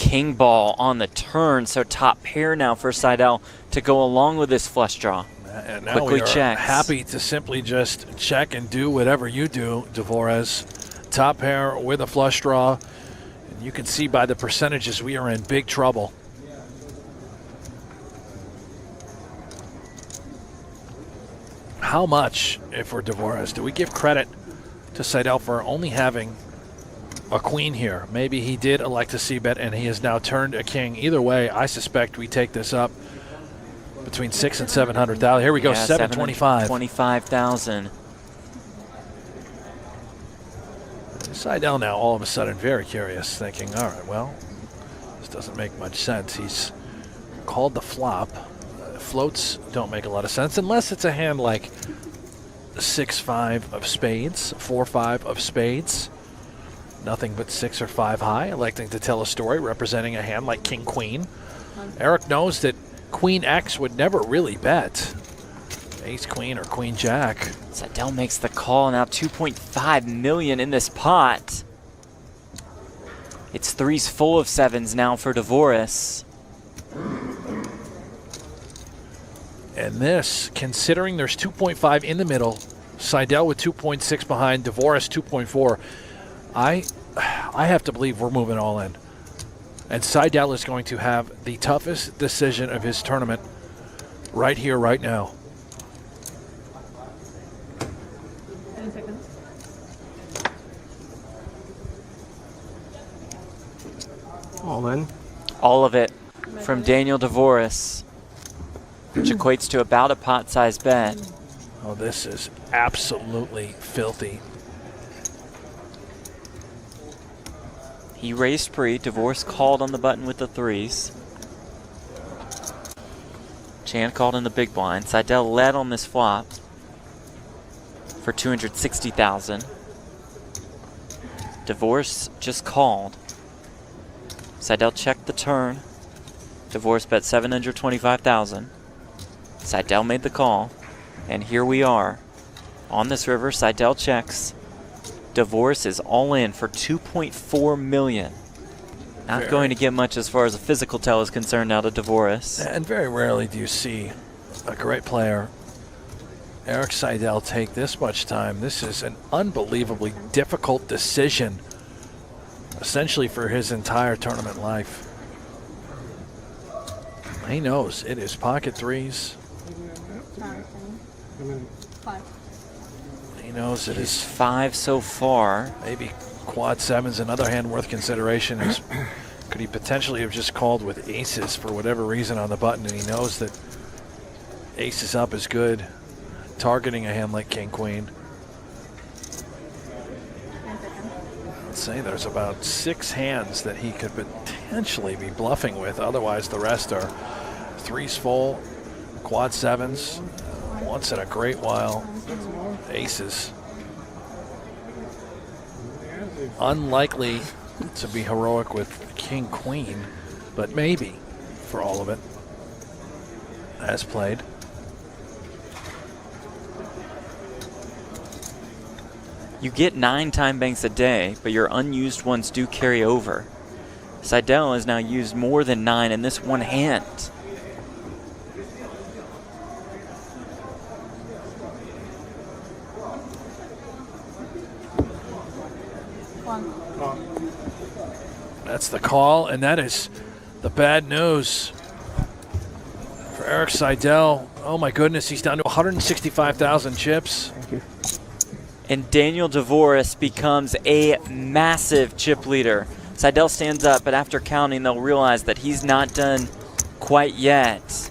king ball on the turn, so top pair now for Seidel to go along with this flush draw. And now Quickly we are checks. happy to simply just check and do whatever you do, Dvorak. Top pair with a flush draw. And you can see by the percentages we are in big trouble. How much, if we're Dvorak, do we give credit to Seidel for only having a queen here? Maybe he did elect a c-bet and he has now turned a king. Either way, I suspect we take this up between 600,000 and 700,000. Here we go, 725. 25,000. Seidel now all of a sudden very curious, thinking, all right, well, this doesn't make much sense. He's called the flop. Floats don't make a lot of sense unless it's a hand like 6-5 of spades, 4-5 of spades. Nothing but 6 or 5 high, electing to tell a story representing a hand like King Queen. Erik knows that Queen X would never really bet. Ace Queen or Queen Jack. Seidel makes the call, now 2.5 million in this pot. It's threes full of sevens now for Dvorak. And this, considering there's 2.5 in the middle, Seidel with 2.6 behind, Dvorak 2.4, I have to believe we're moving all in. And Seidel is going to have the toughest decision of his tournament right here, right now. 10 seconds. All in. All of it from Daniel Dvorak, which equates to about a pot-sized bet. Oh, this is absolutely filthy. He raised pre, Dvorak called on the button with the threes. Chan called in the big blind. Seidel led on this flop for 260,000. Dvorak just called. Seidel checked the turn. Dvorak bet 725,000. Seidel made the call, and here we are on this river. Seidel checks. Dvorak is all in for 2.4 million. Not going to get much as far as a physical tell is concerned now to Dvorak. And very rarely do you see a great player, Erik Seidel, take this much time. This is an unbelievably difficult decision, essentially for his entire tournament life. He knows it is pocket threes. 5. He knows it is 5 so far. maybe quad sevens. Another hand worth consideration is, could he potentially have just called with aces for whatever reason on the button, and he knows that aces up is good, targeting a hand like King Queen. Let's say there's about 6 hands that he could potentially be bluffing with. Otherwise, the rest are threes full, quad sevens, once in a great while, aces. Unlikely to be heroic with King Queen, but maybe for all of it, as played. You get 9 time banks a day, but your unused ones do carry over. Seidel has now used more than 9 in this one hand. That's the call, and that is the bad news for Erik Seidel. Oh my goodness, he's down to 165,000 chips. Thank you. And Daniel Dvorak becomes a massive chip leader. Seidel stands up, but after counting, they'll realize that he's not done quite yet.